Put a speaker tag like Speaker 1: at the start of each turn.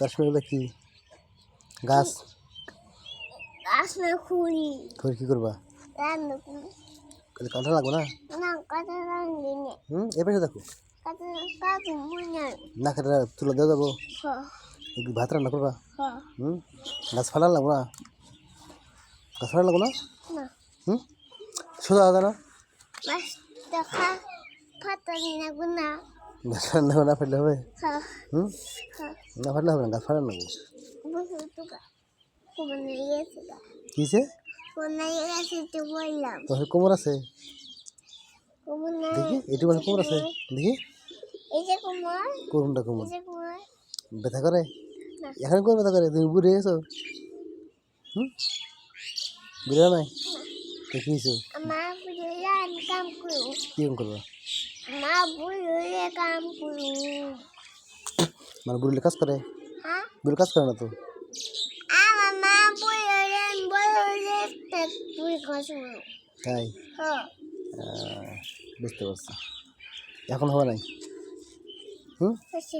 Speaker 1: কাশ্মীরগুলো কি গাছ
Speaker 2: গাছ না খুঁড়ি
Speaker 1: করে কি করবা
Speaker 2: রান্না করি
Speaker 1: কাঁটা লাগবে না
Speaker 2: না কাটা রান্নি নে
Speaker 1: এ পাশে দেখো
Speaker 2: কাটা কাটা মুনে
Speaker 1: না কাটা তুলে দেওয়া যাবো
Speaker 2: হ
Speaker 1: একটু ভাত রান্না করবা
Speaker 2: হ
Speaker 1: গাছ ফালা লাগবো না গাছ ফালা লাগবো না
Speaker 2: না
Speaker 1: সোজা আদা না
Speaker 2: বাস দেখা ফাটা না গুনা
Speaker 1: গাছ রান্না না ফাটলে হবে
Speaker 2: হ হ
Speaker 1: না ফাটলে হবে না গাছ ফালা লাগবো
Speaker 2: বুঝু তো কোমনে গেছে
Speaker 1: কিসে
Speaker 2: কোমনে গেছে তো বললাম
Speaker 1: তোর কোমর আছে
Speaker 2: কোমনে
Speaker 1: দেখি এটু মানে কোমর আছে দেখি
Speaker 2: এই যে কোমর
Speaker 1: কোনটা কোমর
Speaker 2: এই যে কোমর
Speaker 1: ব্যথা করে
Speaker 2: না
Speaker 1: এখানে কোন ব্যথা করে তুমি বুড়ে গেছো বুড়ে নাই দেখিছো
Speaker 2: আমার বুড়িয়ে আমি কাম করু
Speaker 1: কি করবো
Speaker 2: আমার বুড়িয়ে কাম করু
Speaker 1: মানে বুড়িলে কাজ করে
Speaker 2: হ্যাঁ
Speaker 1: বুড়ি কাজ করে না তো
Speaker 2: আমার মা বুড়িয়ে তুই কসু
Speaker 1: তাই
Speaker 2: হ্যাঁ
Speaker 1: বুঝতে পারছি এখন হবে নাই
Speaker 2: হচ্ছে